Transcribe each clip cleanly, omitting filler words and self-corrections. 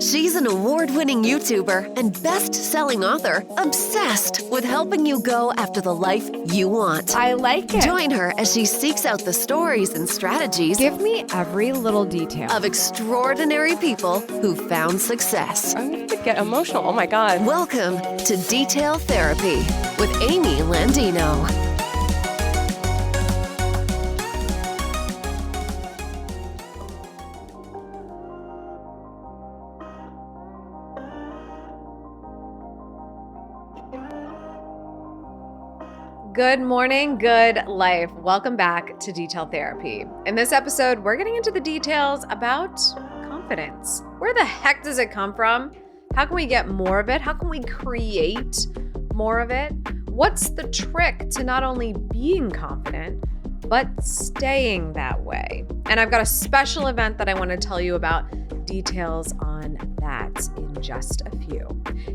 She's an award-winning YouTuber and best-selling author obsessed with helping you go after the life you want. I like it. Join her as she seeks out the stories and strategies Give me every little detail. of extraordinary people who found success. I'm going to get emotional. Oh my God. Welcome to Detail Therapy with Amy Landino. Good morning, good life. Welcome back to Detail Therapy. In this episode, we're getting into the details about confidence. Where the heck does it come from? How can we get more of it? How can we create more of it? What's the trick to not only being confident, but staying that way? And I've got a special event that I want to tell you about. Details on that in just a few.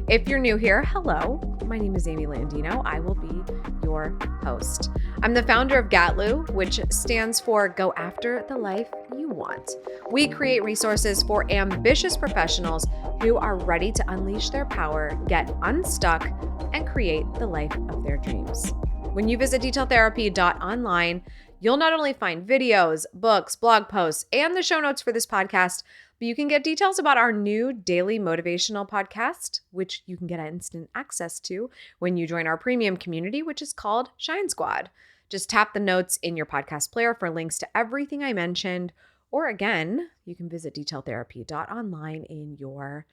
If you're new here, hello. My name is Amy Landino. I will be your host. I'm the founder of GATLU, which stands for Go After the Life You Want. We create resources for ambitious professionals who are ready to unleash their power, get unstuck, and create the life of their dreams. When you visit detailtherapy.online, you'll not only find videos, books, blog posts, and the show notes for this podcast, but you can get details about our new daily motivational podcast, which you can get instant access to when you join our premium community, which is called Shine Squad. Just tap the notes in your podcast player for links to everything I mentioned. Or again, you can visit detailtherapy.online in your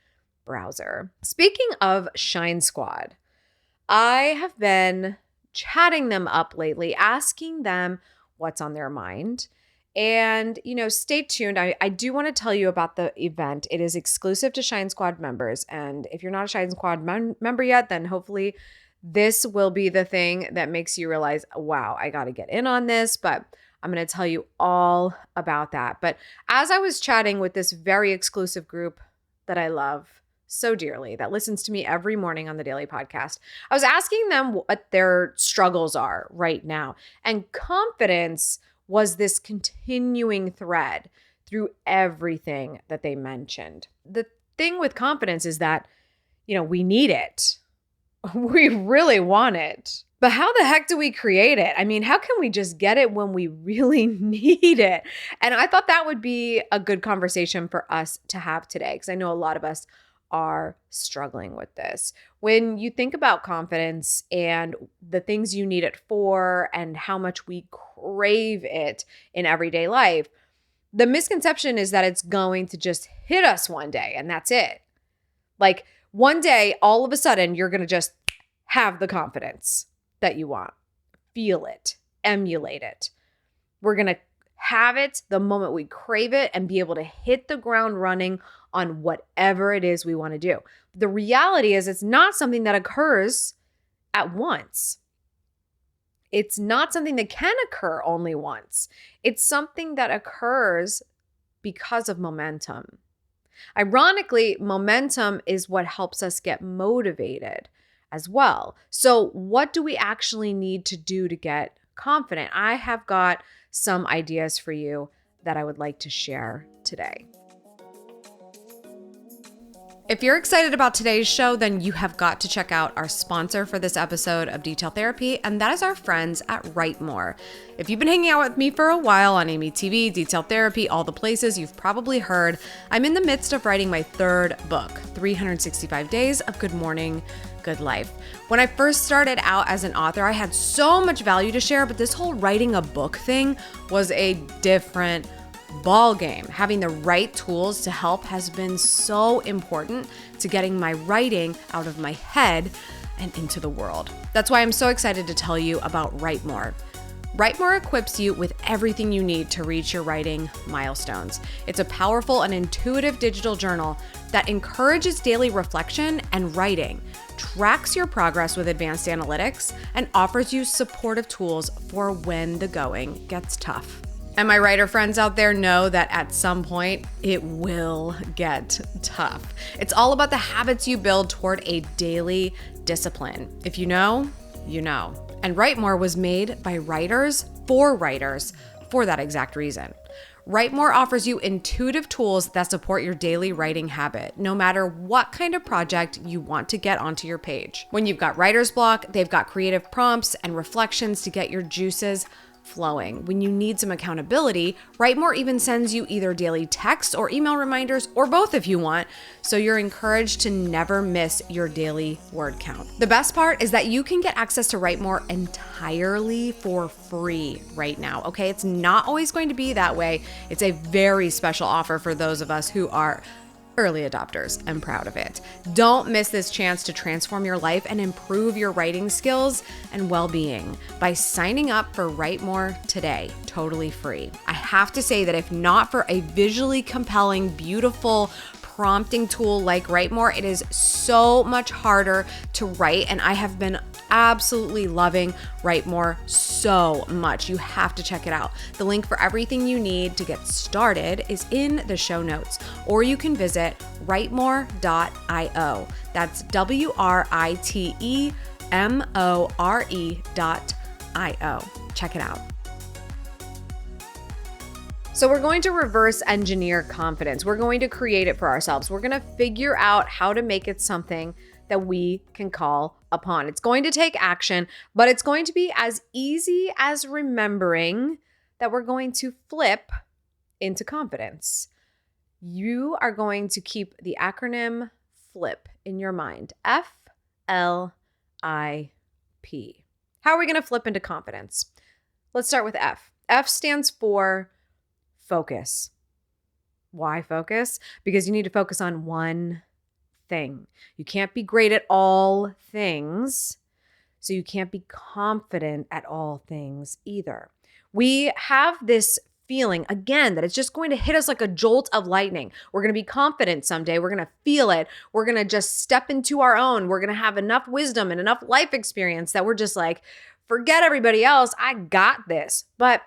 browser. Speaking of Shine Squad, I have been chatting them up lately, asking them what's on their mind. And, stay tuned. I do want to tell you about the event. It is exclusive to Shine Squad members. And if you're not a Shine Squad member yet, then hopefully this will be the thing that makes you realize, wow, I got to get in on this. But I'm going to tell you all about that. But as I was chatting with this very exclusive group that I love so dearly, that listens to me every morning on the daily podcast, I was asking them what their struggles are right now. And confidence was this continuing thread through everything that they mentioned. The thing with confidence is that, we need it. We really want it. But how the heck do we create it? I mean, how can we just get it when we really need it? And I thought that would be a good conversation for us to have today, because I know a lot of us are struggling with this. When you think about confidence and the things you need it for and how much we crave it in everyday life, the misconception is that it's going to just hit us one day and that's it. Like one day, all of a sudden, you're going to just have the confidence that you want. Feel it, emulate it. We're going to have it the moment we crave it and be able to hit the ground running on whatever it is we want to do. The reality is it's not something that occurs at once. It's not something that can occur only once. It's something that occurs because of momentum. Ironically, momentum is what helps us get motivated as well. So what do we actually need to do to get confident? I have got some ideas for you that I would like to share today. If you're excited about today's show, then you have got to check out our sponsor for this episode of Detail Therapy, and that is our friends at Write More. If you've been hanging out with me for a while on Amy TV, Detail Therapy, all the places, you've probably heard I'm in the midst of writing my third book, 365 Days of Good Morning, Good Life. When I first started out as an author, I had so much value to share, but this whole writing a book thing was a different ball game. Having the right tools to help has been so important to getting my writing out of my head and into the world. That's why I'm so excited to tell you about Write More. Write More equips you with everything you need to reach your writing milestones. It's a powerful and intuitive digital journal that encourages daily reflection and writing, tracks your progress with advanced analytics, and offers you supportive tools for when the going gets tough. And my writer friends out there know that at some point it will get tough. It's all about the habits you build toward a daily discipline. If you know, you know. And Write More was made by writers for that exact reason. WriteMore offers you intuitive tools that support your daily writing habit, no matter what kind of project you want to get onto your page. When you've got writer's block, they've got creative prompts and reflections to get your juices flowing. When you need some accountability, WriteMore even sends you either daily text or email reminders, or both if you want, so you're encouraged to never miss your daily word count. The best part is that you can get access to WriteMore entirely for free right now, okay? It's not always going to be that way. It's a very special offer for those of us who are early adopters. I'm proud of it. Don't miss this chance to transform your life and improve your writing skills and well-being by signing up for WriteMore today, totally free. I have to say that if not for a visually compelling, beautiful prompting tool like WriteMore, it is so much harder to write, and I have been absolutely loving WriteMore so much. You have to check it out. The link for everything you need to get started is in the show notes, or you can visit writemore.io. That's WRITEMORE.io. Check it out. So we're going to reverse engineer confidence. We're going to create it for ourselves. We're going to figure out how to make it something that we can call upon. It's going to take action, but it's going to be as easy as remembering that we're going to flip into confidence. You are going to keep the acronym FLIP in your mind. FLIP. How are we going to flip into confidence? Let's start with F. F stands for focus. Why focus? Because you need to focus on one thing. You can't be great at all things, so you can't be confident at all things either. We have this feeling, again, that it's just going to hit us like a jolt of lightning. We're going to be confident someday. We're going to feel it. We're going to just step into our own. We're going to have enough wisdom and enough life experience that we're just like, forget everybody else. I got this. But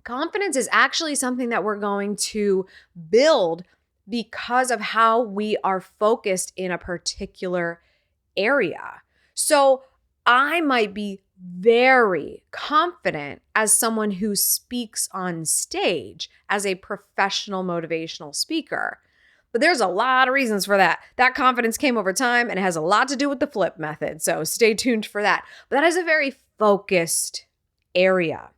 confidence is actually something that we're going to build because of how we are focused in a particular area. So I might be very confident as someone who speaks on stage as a professional motivational speaker. But there's a lot of reasons for that. That confidence came over time, and it has a lot to do with the flip method. So stay tuned for that. But that is a very focused area.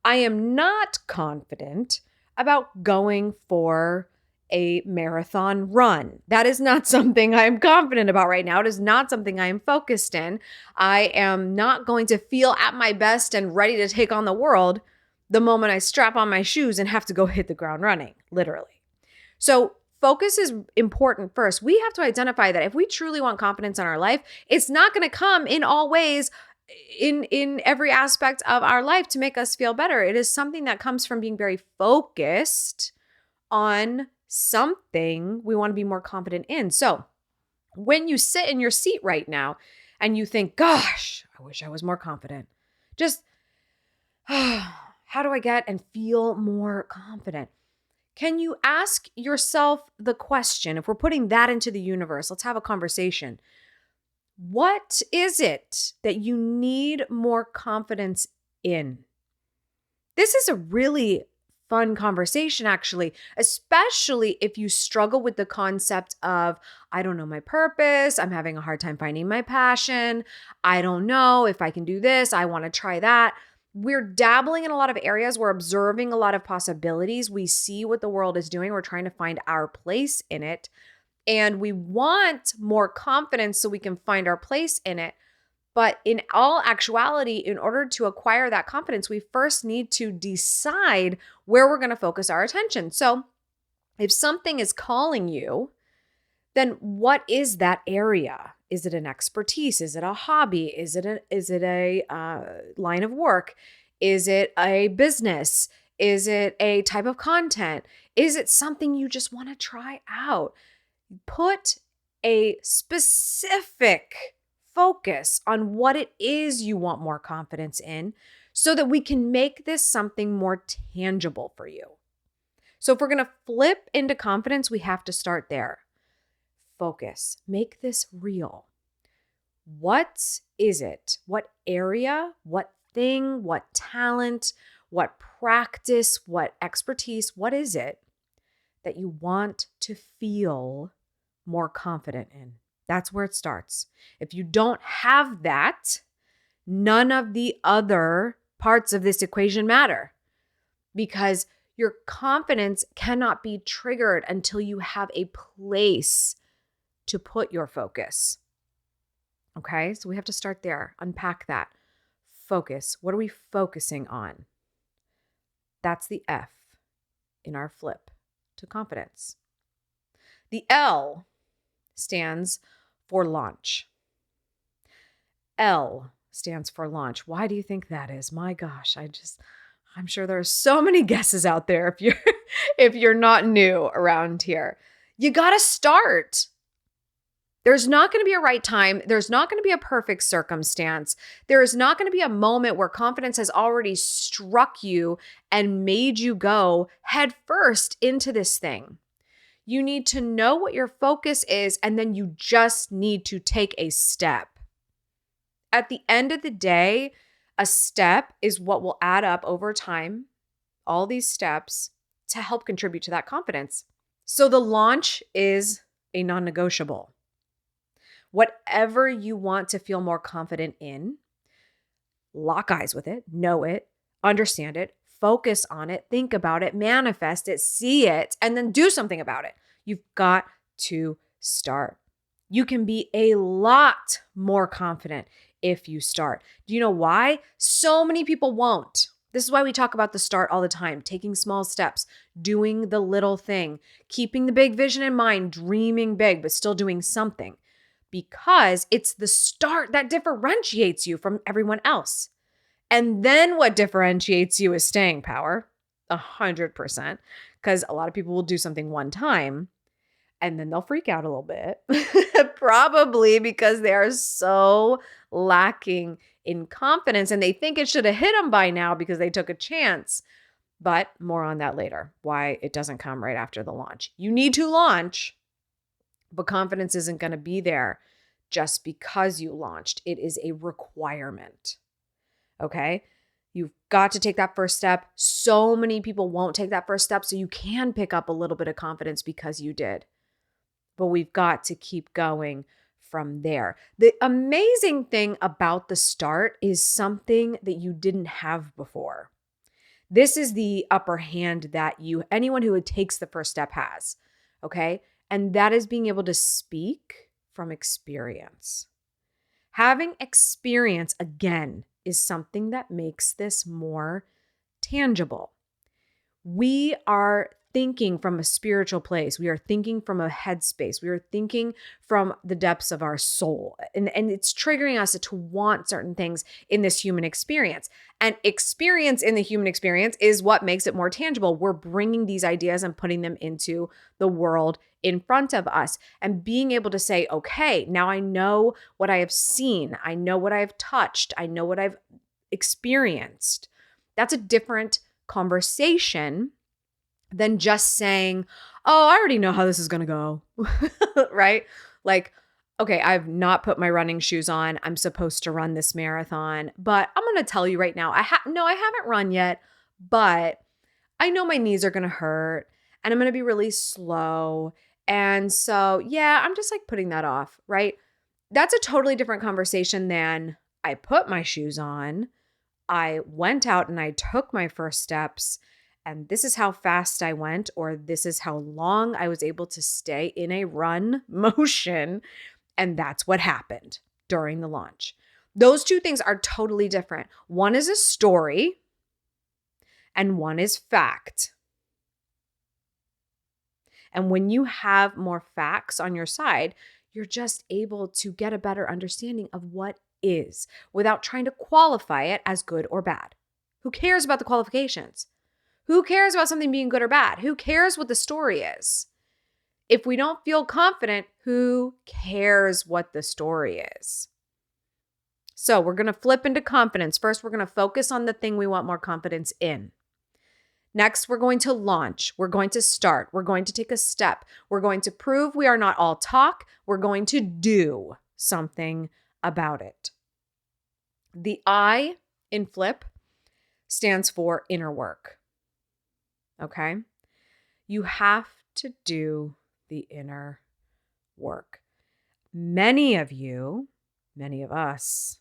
I am not confident about going for a marathon run. That is not something I am confident about right now. It is not something I am focused in. I am not going to feel at my best and ready to take on the world the moment I strap on my shoes and have to go hit the ground running, literally. So focus is important first. We have to identify that if we truly want confidence in our life, it's not going to come in all ways in every aspect of our life to make us feel better. It is something that comes from being very focused on something we want to be more confident in. So when you sit in your seat right now and you think, gosh, I wish I was more confident, just how do I get and feel more confident? Can you ask yourself the question, if we're putting that into the universe, let's have a conversation. What is it that you need more confidence in? This is a really fun conversation, actually, especially if you struggle with the concept of, I don't know my purpose. I'm having a hard time finding my passion. I don't know if I can do this. I want to try that. We're dabbling in a lot of areas. We're observing a lot of possibilities. We see what the world is doing. We're trying to find our place in it. And we want more confidence so we can find our place in it. But in all actuality, in order to acquire that confidence, we first need to decide where we're going to focus our attention. So if something is calling you, then what is that area? Is it an expertise? Is it a hobby? Is it a line of work? Is it a business? Is it a type of content? Is it something you just want to try out? Put a specific focus on what it is you want more confidence in so that we can make this something more tangible for you. So if we're going to flip into confidence, we have to start there. Focus. Make this real. What is it? What area? What thing? What talent? what practice, what expertise, what is it that you want to feel more confident in? That's where it starts. If you don't have that, none of the other parts of this equation matter, because your confidence cannot be triggered until you have a place to put your focus. Okay, so we have to start there, unpack that. Focus. What are we focusing on? That's the F in our flip to confidence. The L stands for launch. L stands for launch. Why do you think that is? My gosh, I'm sure there are so many guesses out there if you're not new around here. You got to start. There's not going to be a right time. There's not going to be a perfect circumstance. There is not going to be a moment where confidence has already struck you and made you go head first into this thing. You need to know what your focus is, and then you just need to take a step. At the end of the day, a step is what will add up over time, all these steps, to help contribute to that confidence. So the launch is a non-negotiable. Whatever you want to feel more confident in, lock eyes with it, know it, understand it, focus on it, think about it, manifest it, see it, and then do something about it. You've got to start. You can be a lot more confident if you start. Do you know why? So many people won't. This is why we talk about the start all the time, taking small steps, doing the little thing, keeping the big vision in mind, dreaming big, but still doing something. Because it's the start that differentiates you from everyone else. And then what differentiates you is staying power, 100%, because a lot of people will do something one time and then they'll freak out a little bit, probably because they are so lacking in confidence and they think it should have hit them by now because they took a chance. But more on that later, why it doesn't come right after the launch. You need to launch, but confidence isn't going to be there just because you launched. It is a requirement. Okay? You've got to take that first step. So many people won't take that first step, so you can pick up a little bit of confidence because you did. But we've got to keep going from there. The amazing thing about the start is something that you didn't have before. This is the upper hand that anyone who takes the first step has. Okay? And that is being able to speak from experience. Having experience, again, is something that makes this more tangible. We are thinking from a spiritual place. We are thinking from a headspace. We are thinking from the depths of our soul. And it's triggering us to want certain things in this human experience. And experience in the human experience is what makes it more tangible. We're bringing these ideas and putting them into the world in front of us and being able to say, okay, now I know what I have seen. I know what I have touched. I know what I've experienced. That's a different conversation than just saying, oh, I already know how this is going to go, right? Like, okay, I've not put my running shoes on. I'm supposed to run this marathon, but I'm going to tell you right now, I haven't run yet, but I know my knees are going to hurt and I'm going to be really slow. And so, yeah, I'm just like putting that off, right? That's a totally different conversation than I put my shoes on. I went out and I took my first steps. And this is how fast I went, or this is how long I was able to stay in a run motion. And that's what happened during the launch. Those two things are totally different. One is a story and one is fact. And when you have more facts on your side, you're just able to get a better understanding of what is without trying to qualify it as good or bad. Who cares about the qualifications? Who cares about something being good or bad? Who cares what the story is? If we don't feel confident, who cares what the story is? So we're going to flip into confidence. First, we're going to focus on the thing we want more confidence in. Next, we're going to launch. We're going to start. We're going to take a step. We're going to prove we are not all talk. We're going to do something about it. The I in flip stands for inner work. Okay? You have to do the inner work. Many of you, many of us,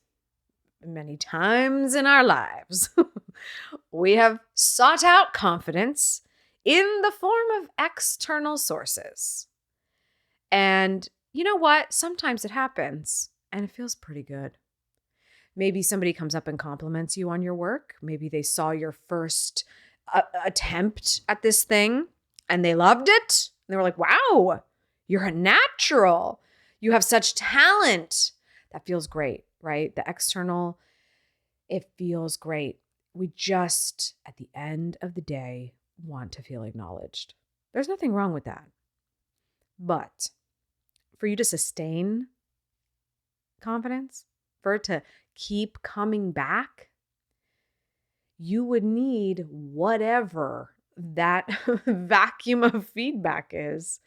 many times in our lives, we have sought out confidence in the form of external sources. And you know what? Sometimes it happens and it feels pretty good. Maybe somebody comes up and compliments you on your work. Maybe they saw your first attempt at this thing and they loved it. And they were like, wow, you're a natural. You have such talent. That feels great, right? The external, it feels great. We just, at the end of the day, want to feel acknowledged. There's nothing wrong with that. But for you to sustain confidence, for it to keep coming back, you would need whatever that vacuum of feedback is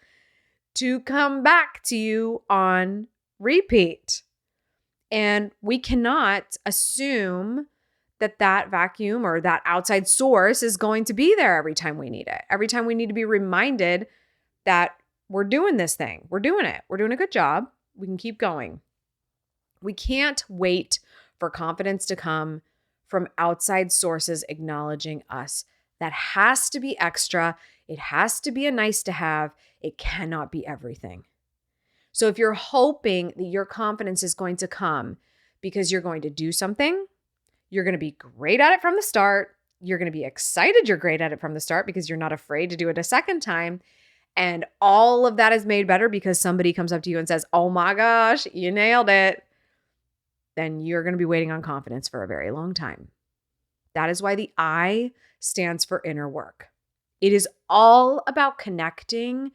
to come back to you on repeat. And we cannot assume that that vacuum or that outside source is going to be there every time we need it. Every time we need to be reminded that we're doing this thing. We're doing it. We're doing a good job. We can keep going. We can't wait for confidence to come from outside sources acknowledging us. That has to be extra. It has to be a nice to have. It cannot be everything. So if you're hoping that your confidence is going to come because you're going to do something, you're going to be great at it from the start. You're going to be excited you're great at it from the start because you're not afraid to do it a second time. And all of that is made better because somebody comes up to you and says, oh my gosh, you nailed it. Then you're going to be waiting on confidence for a very long time. That is why the I stands for inner work. It is all about connecting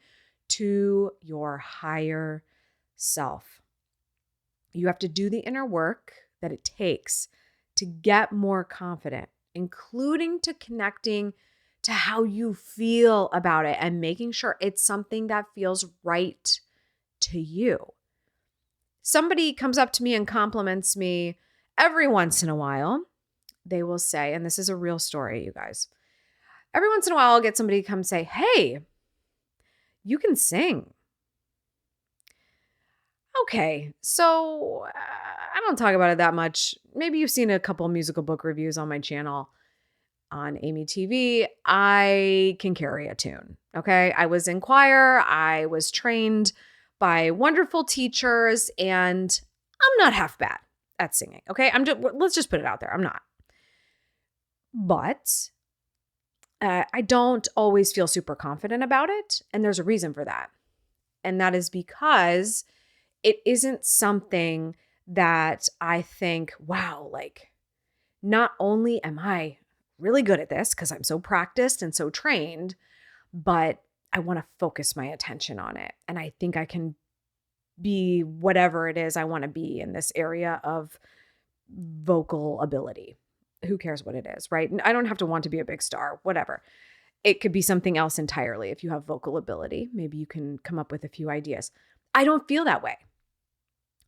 to your higher self. You have to do the inner work that it takes to get more confident, including to connecting to how you feel about it and making sure it's something that feels right to you. Somebody comes up to me and compliments me every once in a while. They will say, and this is a real story, you guys. Every once in a while, I'll get somebody to come say, hey, you can sing. Okay, so I don't talk about it that much. Maybe you've seen a couple musical book reviews on my channel on Amy TV. I can carry a tune, okay? I was in choir. I was trained by wonderful teachers, and I'm not half bad at singing, okay? Let's just put it out there. I'm not. But I don't always feel super confident about it, and there's a reason for that. And that is because it isn't something that I think, wow, like not only am I really good at this because I'm so practiced and so trained, but I want to focus my attention on it. And I think I can be whatever it is I want to be in this area of vocal ability. Who cares what it is, right? I don't have to want to be a big star, whatever. It could be something else entirely. If you have vocal ability, maybe you can come up with a few ideas. I don't feel that way.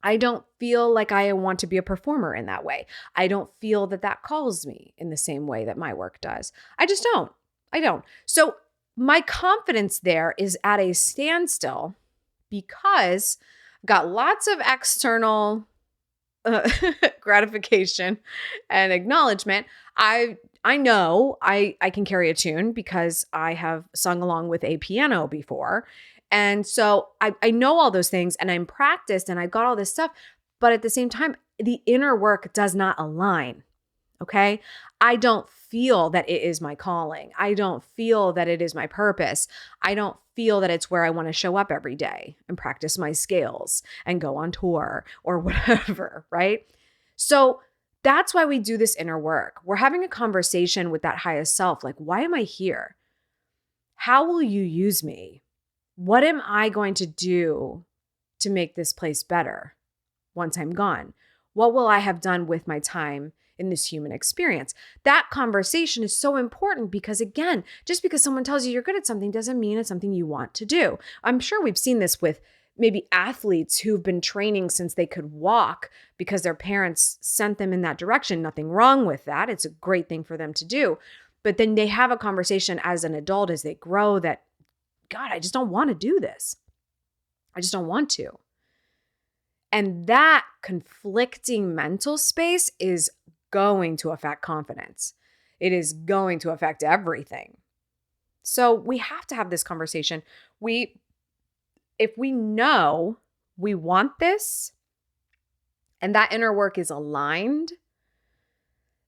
I don't feel like I want to be a performer in that way. I don't feel that that calls me in the same way that my work does. I just don't. I don't. So my confidence there is at a standstill because I've got lots of external gratification and acknowledgement. I know I can carry a tune because I have sung along with a piano before. And so I know all those things and I'm practiced and I've got all this stuff. But at the same time, the inner work does not align. Okay. I don't feel that it is my calling. I don't feel that it is my purpose. I don't feel that it's where I want to show up every day and practice my scales and go on tour or whatever. Right. So that's why we do this inner work. We're having a conversation with that highest self. Like, why am I here? How will you use me? What am I going to do to make this place better once I'm gone? What will I have done with my time in this human experience? That conversation is so important because, again, just because someone tells you you're good at something doesn't mean it's something you want to do. I'm sure we've seen this with maybe athletes who've been training since they could walk because their parents sent them in that direction. Nothing wrong with that. It's a great thing for them to do. But then they have a conversation as an adult as they grow that, God, I just don't want to do this. I just don't want to. And that conflicting mental space is going to affect confidence. It is going to affect everything. So we have to have this conversation. If we know we want this and that inner work is aligned,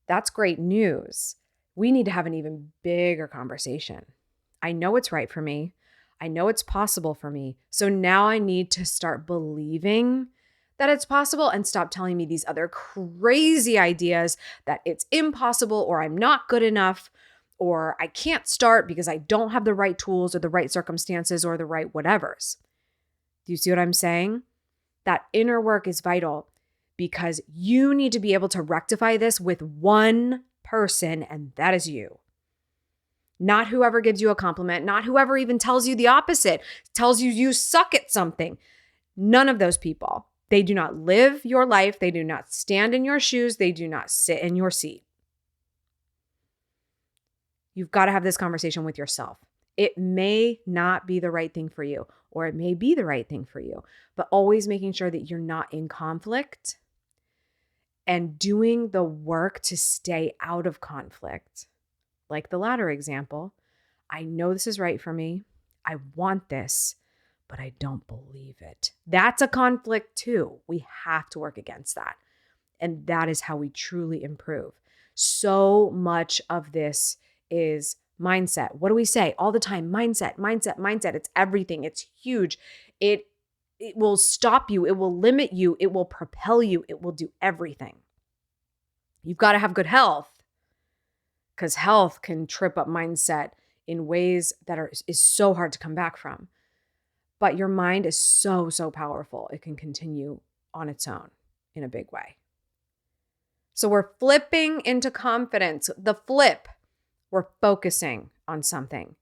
that's great news. We need to have an even bigger conversation. I know it's right for me. I know it's possible for me. So now I need to start believing that it's possible and stop telling me these other crazy ideas that it's impossible or I'm not good enough or I can't start because I don't have the right tools or the right circumstances or the right whatevers. Do you see what I'm saying? That inner work is vital because you need to be able to rectify this with one person, and that is you. Not whoever gives you a compliment, not whoever even tells you the opposite, tells you you suck at something. None of those people. They do not live your life. They do not stand in your shoes. They do not sit in your seat. You've got to have this conversation with yourself. It may not be the right thing for you, or it may be the right thing for you, but always making sure that you're not in conflict and doing the work to stay out of conflict. Like the latter example, I know this is right for me. I want this, but I don't believe it. That's a conflict too. We have to work against that. And that is how we truly improve. So much of this is mindset. What do we say all the time? Mindset, mindset, mindset. It's everything. It's huge. It will stop you. It will limit you. It will propel you. It will do everything. You've got to have good health because health can trip up mindset in ways that is so hard to come back from. But your mind is so, so powerful. It can continue on its own in a big way. So we're flipping into confidence. The flip. We're focusing on something.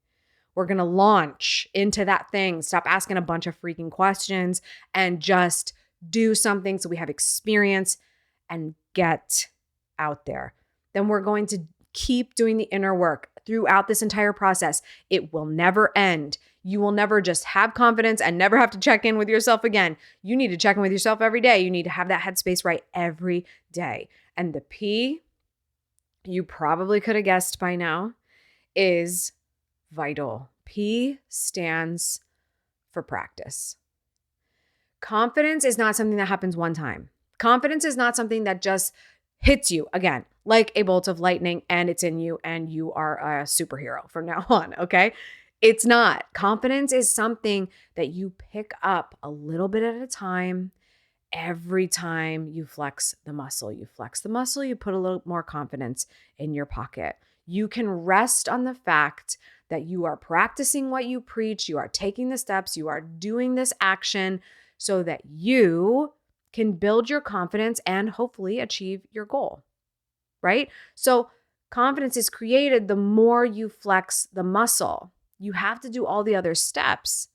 We're going to launch into that thing. Stop asking a bunch of freaking questions and just do something so we have experience and get out there. Then we're going to keep doing the inner work throughout this entire process. It will never end. You will never just have confidence and never have to check in with yourself again. You need to check in with yourself every day. You need to have that headspace right every day. And the P, you probably could have guessed by now, is vital. P stands for practice. Confidence is not something that happens one time. Confidence is not something that just hits you again, like a bolt of lightning, and it's in you and you are a superhero from now on, okay? It's not. Confidence is something that you pick up a little bit at a time. Every time you flex the muscle, you put a little more confidence in your pocket. You can rest on the fact that you are practicing what you preach, you are taking the steps, you are doing this action so that you can build your confidence and hopefully achieve your goal, right? So confidence is created the more you flex the muscle. You have to do all the other steps,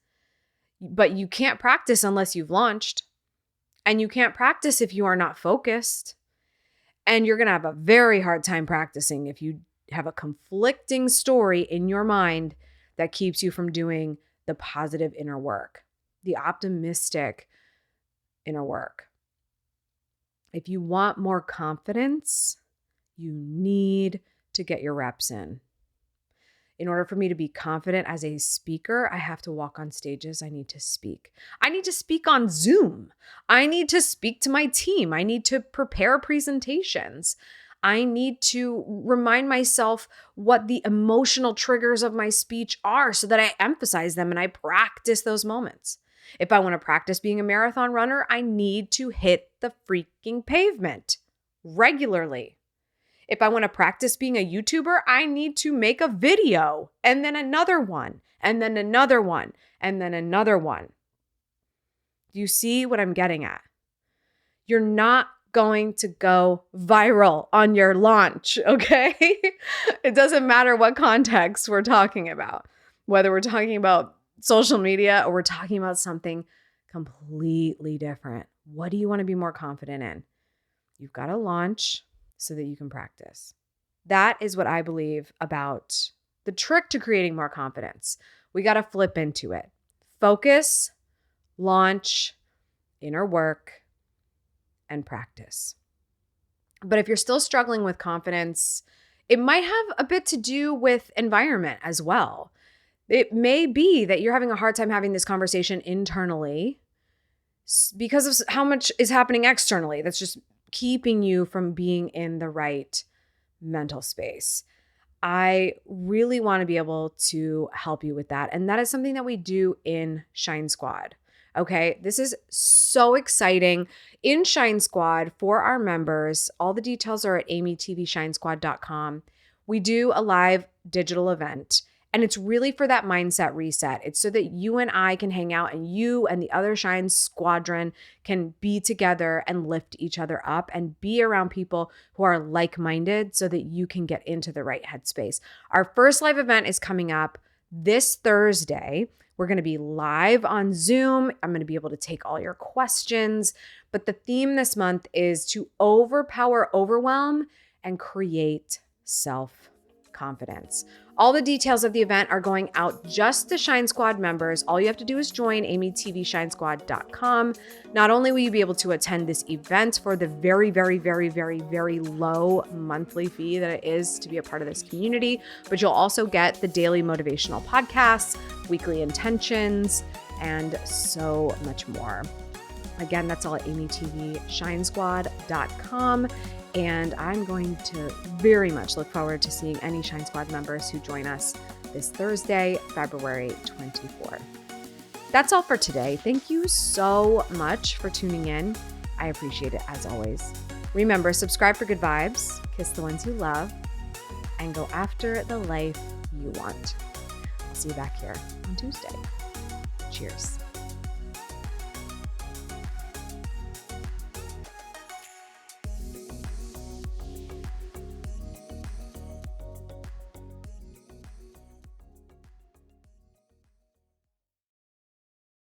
but you can't practice unless you've launched. And you can't practice if you are not focused. And you're going to have a very hard time practicing if you have a conflicting story in your mind that keeps you from doing the positive inner work, the optimistic inner work. If you want more confidence, you need to get your reps in. In order for me to be confident as a speaker, I have to walk on stages. I need to speak. I need to speak on Zoom. I need to speak to my team. I need to prepare presentations. I need to remind myself what the emotional triggers of my speech are so that I emphasize them and I practice those moments. If I want to practice being a marathon runner, I need to hit the freaking pavement regularly. If I want to practice being a YouTuber, I need to make a video and then another one and then another one and then another one. Do you see what I'm getting at? You're not going to go viral on your launch, okay? It doesn't matter what context we're talking about, whether we're talking about social media or we're talking about something completely different. What do you want to be more confident in? You've got to launch so that you can practice. That is what I believe about the trick to creating more confidence. We got to flip into it. Focus, launch, inner work, and practice. But if you're still struggling with confidence, it might have a bit to do with environment as well. It may be that you're having a hard time having this conversation internally because of how much is happening externally that's just keeping you from being in the right mental space. I really want to be able to help you with that. And that is something that we do in Shine Squad. Okay, this is so exciting. In Shine Squad for our members, all the details are at amytvshinesquad.com. We do a live digital event. And it's really for that mindset reset. It's so that you and I can hang out and you and the other Shine Squadron can be together and lift each other up and be around people who are like-minded so that you can get into the right headspace. Our first live event is coming up this Thursday. We're going to be live on Zoom. I'm going to be able to take all your questions. But the theme this month is to overpower overwhelm and create self-confidence. All the details of the event are going out just to Shine Squad members. All you have to do is join amytvshinesquad.com. Not only will you be able to attend this event for the very, very, very, very, very low monthly fee that it is to be a part of this community, but you'll also get the daily motivational podcasts, weekly intentions, and so much more. Again, that's all at amytvshinesquad.com. And I'm going to very much look forward to seeing any Shine Squad members who join us this Thursday, February 24th. That's all for today. Thank you so much for tuning in. I appreciate it as always. Remember, subscribe for good vibes, kiss the ones you love, and go after the life you want. I'll see you back here on Tuesday. Cheers.